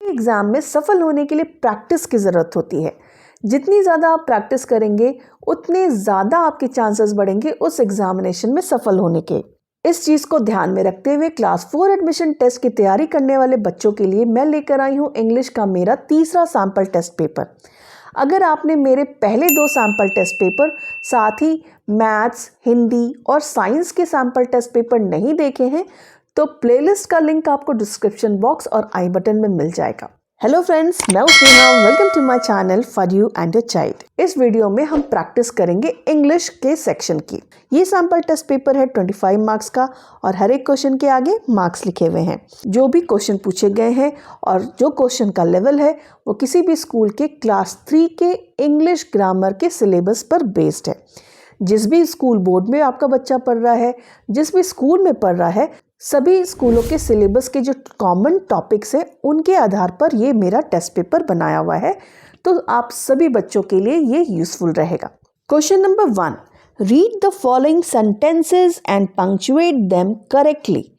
Exam में सफल होने के लिए प्रैक्टिस की ज़रूरत होती है। जितनी ज़्यादा आप प्रैक्टिस करेंगे उतने ज़्यादा आपके चांसेस बढ़ेंगे उस एग्जामिनेशन में सफल होने के। इस चीज़ को ध्यान में रखते हुए क्लास 4 एडमिशन टेस्ट की तैयारी करने वाले बच्चों के लिए मैं लेकर आई हूँ इंग्लिश का मेरा तीसरा सैम्पल टेस्ट पेपर। अगर आपने मेरे पहले 2 सैम्पल टेस्ट पेपर साथ ही मैथ्स, हिंदी और साइंस के सैम्पल टेस्ट पेपर नहीं देखे हैं तो प्लेलिस्ट का लिंक आपको डिस्क्रिप्शन बॉक्स और आई बटन में मिल जाएगा। हेलो फ्रेंड्स, मैं Sneha, welcome to my channel for you and your child. इस वीडियो में हम प्रैक्टिस करेंगे इंग्लिश के सेक्शन की। ये सैम्पल टेस्ट पेपर है 25 मार्क्स का और हर एक क्वेश्चन के आगे मार्क्स लिखे हुए हैं। जो भी क्वेश्चन पूछे गए हैं और जो क्वेश्चन का लेवल है वो किसी भी स्कूल के क्लास 3 के इंग्लिश ग्रामर के सिलेबस पर बेस्ड है। जिस भी स्कूल बोर्ड में आपका बच्चा पढ़ रहा है, जिस भी स्कूल में पढ़ रहा है, सभी स्कूलों के सिलेबस के जो कॉमन टॉपिक्स हैं उनके आधार पर ये मेरा टेस्ट पेपर बनाया हुआ है, तो आप सभी बच्चों के लिए ये यूजफुल रहेगा। Question number 1, read the following sentences and punctuate them correctly.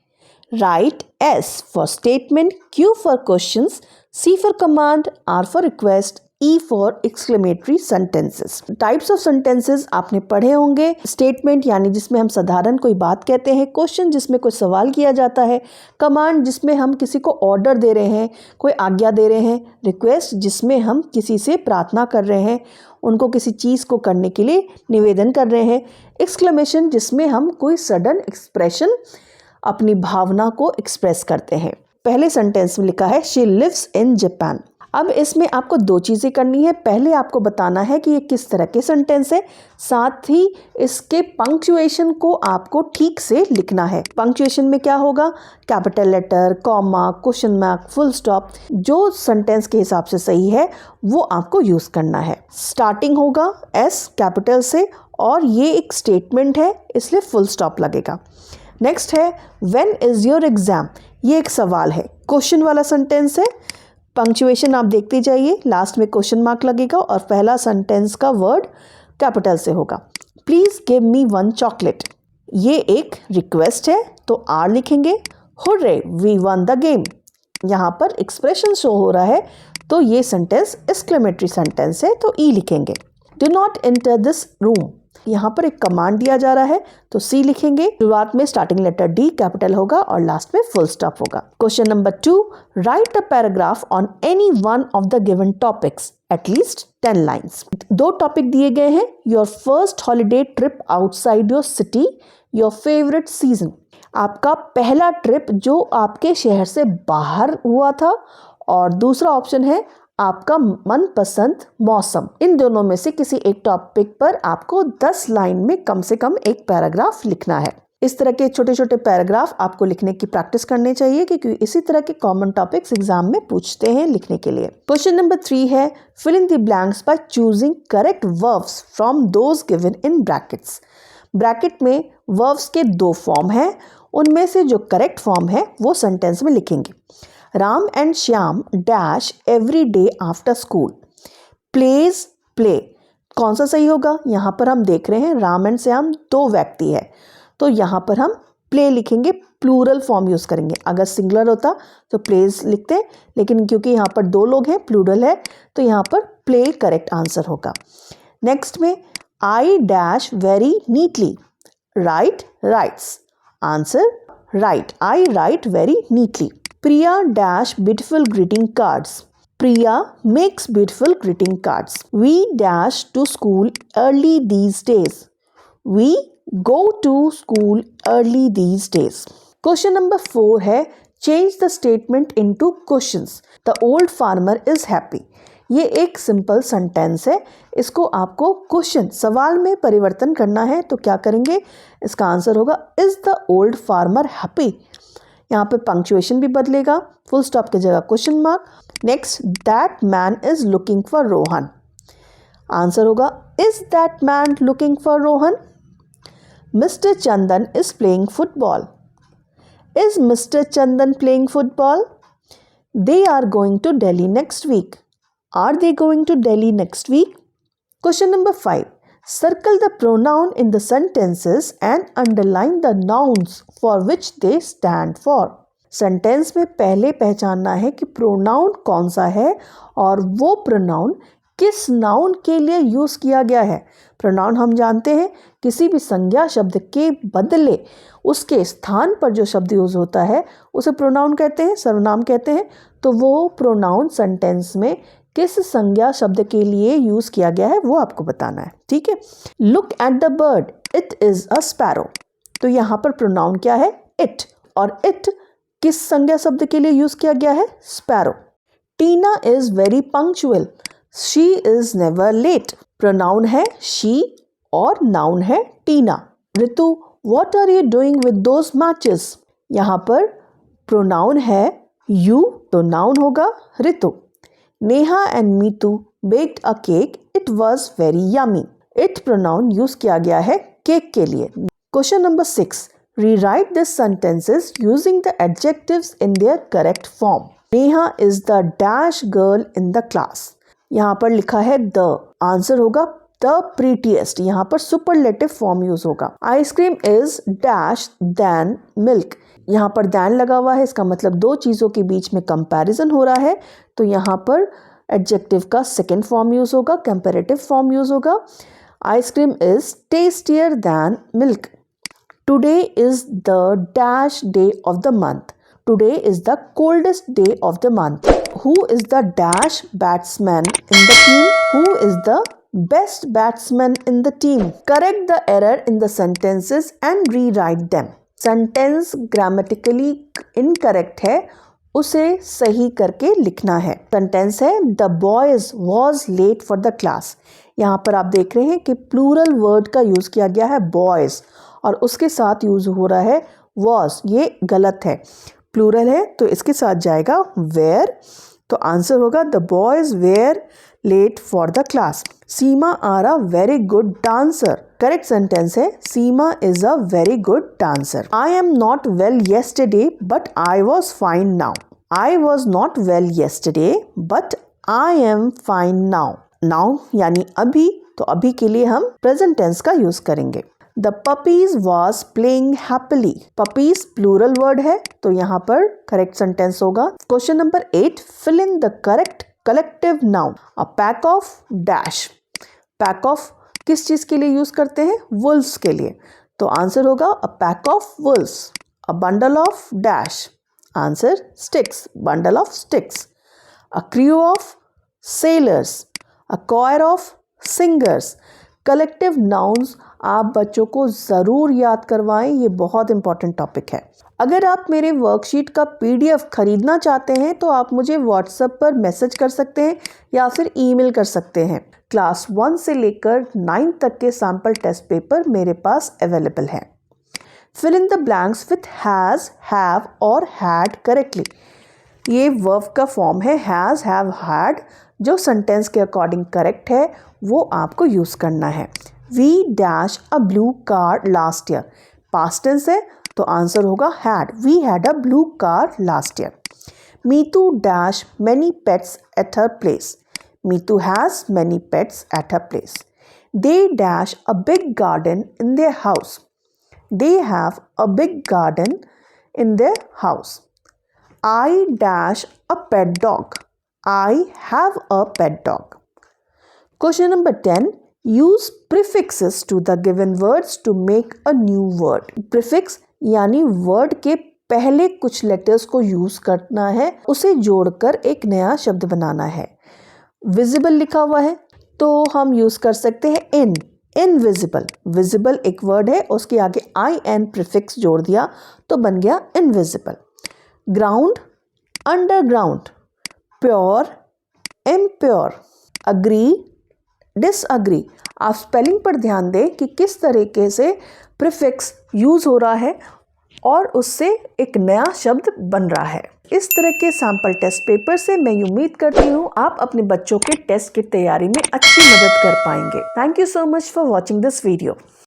Right S for statement, Q for questions, C for command, R for request, E for exclamatory sentences. Types of sentences आपने पढ़े होंगे। Statement यानी जिसमें हम साधारण कोई बात कहते हैं, क्वेश्चन जिसमें कोई सवाल किया जाता है, कमांड जिसमें हम किसी को ऑर्डर दे रहे हैं, कोई आज्ञा दे रहे हैं, रिक्वेस्ट जिसमें हम किसी से प्रार्थना कर रहे हैं, उनको किसी चीज़ को करने के लिए निवेदन कर रहे हैं, एक्सक्लेमेशन जिसमें हम कोई सडन एक्सप्रेशन अपनी भावना को एक्सप्रेस करते हैं। पहले सेंटेंस में लिखा है शी लिव्स इन जापान। अब इसमें आपको 2 चीज़ें करनी है। पहले आपको बताना है कि ये किस तरह के सेंटेंस है, साथ ही इसके पंक्चुएशन को आपको ठीक से लिखना है। पंक्चुएशन में क्या होगा, capital letter, comma, question mark, full stop, जो सेंटेंस के हिसाब से सही है वो आपको यूज़ करना है। स्टार्टिंग होगा S कैपिटल से और ये एक स्टेटमेंट है इसलिए फुल स्टॉप लगेगा। नेक्स्ट है व्हेन इज़ योर एग्ज़ाम, ये एक सवाल है, क्वेश्चन वाला सेंटेंस है। पंक्चुएशन आप देखते जाइए, लास्ट में क्वेश्चन मार्क लगेगा और पहला सेंटेंस का वर्ड कैपिटल से होगा। प्लीज़ गिव मी 1 चॉकलेट, ये एक रिक्वेस्ट है तो R लिखेंगे। Hurray we won the game, यहाँ पर एक्सप्रेशन शो हो रहा है तो ये सेंटेंस एक्सक्लेमेटरी सेंटेंस है तो E लिखेंगे। Do not enter this room, यहाँ पर एक कमांड दिया जा रहा है तो C लिखेंगे। शुरुआत में स्टार्टिंग लेटर D कैपिटल होगा और लास्ट में फुल स्टॉप होगा। Question number 2, right a paragraph on any one of the given topics at least 10 lines. 2 topic दिए गए हैं, your first holiday trip outside your city, your favourite season, आपका पहला trip जो आपके शहर से बाहर हुआ था, और दूसरा ऑप्शन है आपका मनपसंद मौसम। इन दोनों में से किसी एक टॉपिक पर आपको 10 लाइन में कम से कम एक पैराग्राफ लिखना है। इस तरह के छोटे छोटे पैराग्राफ आपको लिखने की प्रैक्टिस करनी चाहिए क्योंकि इसी तरह के कॉमन टॉपिक्स एग्जाम में पूछते हैं लिखने के लिए। क्वेश्चन नंबर 3 है fill in the blanks by choosing correct verbs from those given in brackets. Bracket में वर्ब्स के 2 फॉर्म हैं, उनमें से जो करेक्ट फॉर्म है वो सेंटेंस में लिखेंगे। Ram and Shyam dash every day after school, plays play, कौन सा सही होगा? यहाँ पर हम देख रहे हैं राम एंड श्याम 2 व्यक्ति है तो यहाँ पर हम प्ले लिखेंगे, प्लूरल फॉर्म यूज़ करेंगे। अगर सिंगुलर होता तो प्लेज लिखते, लेकिन क्योंकि यहाँ पर 2 लोग हैं, प्लूरल है, तो यहाँ पर प्ले करेक्ट आंसर होगा। नेक्स्ट में I dash very neatly, right rights, answer right, I right very neatly. Priya dash beautiful greeting cards, Priya makes beautiful greeting cards. We dash to school early these days, we go to school early these days. Question number 4 है change the statement into questions. The old farmer is happy. ये एक simple sentence है, इसको आपको question सवाल में परिवर्तन करना है तो क्या करेंगे, इसका आंसर होगा is the old farmer happy. यहाँ पे पंक्चुएशन भी बदलेगा, फुल स्टॉप की जगह question mark. Next that man is looking for Rohan, answer होगा is that man looking for Rohan. Mister Chandan is playing football, is mister Chandan playing football. They are going to Delhi next week, are they going to Delhi next week. Question number 5, circle the pronoun in the sentences and underline the nouns for which they stand for. Sentence में पहले पहचानना है कि pronoun कौन सा है और वो प्रोनाउन किस नाउन के लिए यूज़ किया गया है। प्रोनाउन हम जानते हैं किसी भी संज्ञा शब्द के बदले उसके स्थान पर जो शब्द यूज़ होता है उसे प्रोनाउन कहते हैं, सर्वनाम कहते हैं। तो वो प्रोनाउन सेंटेंस में किस संज्ञा शब्द के लिए यूज़ किया गया है वो आपको बताना है, ठीक है। Look at the bird, it is a sparrow. तो यहाँ पर प्रोनाउन क्या है? इट। और इट किस संज्ञा शब्द के लिए यूज़ किया गया है? Sparrow. Tina is very punctual, she is never late. Pronoun है शी और नाउन है Tina. Ritu, what are you doing with those matches? यहाँ पर प्रोनाउन है यू, तो नाउन होगा Ritu. Neha and Meetu baked a cake, it was very yummy. It pronoun use किया गया है केक के लिए। Question number 6, rewrite this sentences using the adjectives in their correct form. Neha is the dash girl in the class. यहाँ पर लिखा है the, answer होगा द प्रीटीएस्ट। यहाँ पर सुपरलेटिव फॉर्म यूज होगा। Ice cream is dash then milk. यहाँ पर दैन लगा हुआ है, इसका मतलब दो चीज़ों के बीच में कंपैरिजन हो रहा है, तो यहाँ पर एडजेक्टिव का सेकेंड फॉर्म यूज होगा, कंपैरेटिव फॉर्म यूज होगा। Ice cream is tastier than milk. Today is the dash day of the month. Today is the coldest day of the month. Who is the dash batsman in the team? Who is the best batsman in the team? Correct the error in the sentences and rewrite them. Sentence grammatically incorrect है, उसे सही करके लिखना है। Sentence है the boys was late for the class. यहाँ पर आप देख रहे हैं कि प्लूरल वर्ड का यूज किया गया है बॉयज और उसके साथ यूज हो रहा है वॉज, ये गलत है। प्लूरल है तो इसके साथ जाएगा वेयर, तो आंसर होगा the boys were late for the class. Seema are a very good dancer. Correct sentence है Seema is a very good dancer. I am not well yesterday but I was fine now. I was not well yesterday but I am fine now. Now यानी अभी, तो अभी के लिए हम present tense का use करेंगे। The puppies was playing happily. Puppies plural word है, तो यहाँ पर करेक्ट सेंटेंस होगा। Question number 8, fill in the correct collective noun. A pack of dash. Pack of किस चीज के लिए यूज करते हैं? वुल्व्स के लिए, तो आंसर होगा अ pack of Wolves. A bundle of dash, answer sticks, bundle of sticks. A crew of sellers. A choir of singers. Collective nouns आप बच्चों को ज़रूर याद करवाएं, ये बहुत इंपॉर्टेंट टॉपिक है। अगर आप मेरे वर्कशीट का PDF खरीदना चाहते हैं तो आप मुझे व्हाट्सएप पर मैसेज कर सकते हैं या फिर ईमेल कर सकते हैं। क्लास 1 से लेकर 9 तक के सैम्पल टेस्ट पेपर मेरे पास अवेलेबल हैं। Fill in the blanks with has, have और हैड करेक्टली। ये वर्ब का फॉर्म है हैज़, हैव, हैड, जो सेंटेंस के अकॉर्डिंग करेक्ट है वो आपको यूज़ करना है। We dash a blue car last year. Past tense है तो आंसर होगा had. We had a blue car last year. Meetu dash many pets at her place. Meetu has many pets at her place. They dash a big garden in their house. They have a big garden in their house. I dash a pet dog. I have a pet dog. Question number 10. Use prefixes to the given words to make a new word. Prefix यानी word के पहले कुछ letters को use करना है, उसे जोड़कर एक नया शब्द बनाना है। Visible लिखा हुआ है तो हम use कर सकते हैं in. इनविजिबल, विजिबल एक वर्ड है, उसके आगे IN प्रीफिक्स जोड़ दिया तो बन गया invisible. Ground, underground. Pure, impure. Agree, disagree. आप स्पेलिंग पर ध्यान दें कि किस तरीके से प्रीफिक्स यूज हो रहा है और उससे एक नया शब्द बन रहा है। इस तरह के सैम्पल टेस्ट पेपर से मैं उम्मीद करती हूँ आप अपने बच्चों के टेस्ट की तैयारी में अच्छी मदद कर पाएंगे। Thank you so much for watching this video.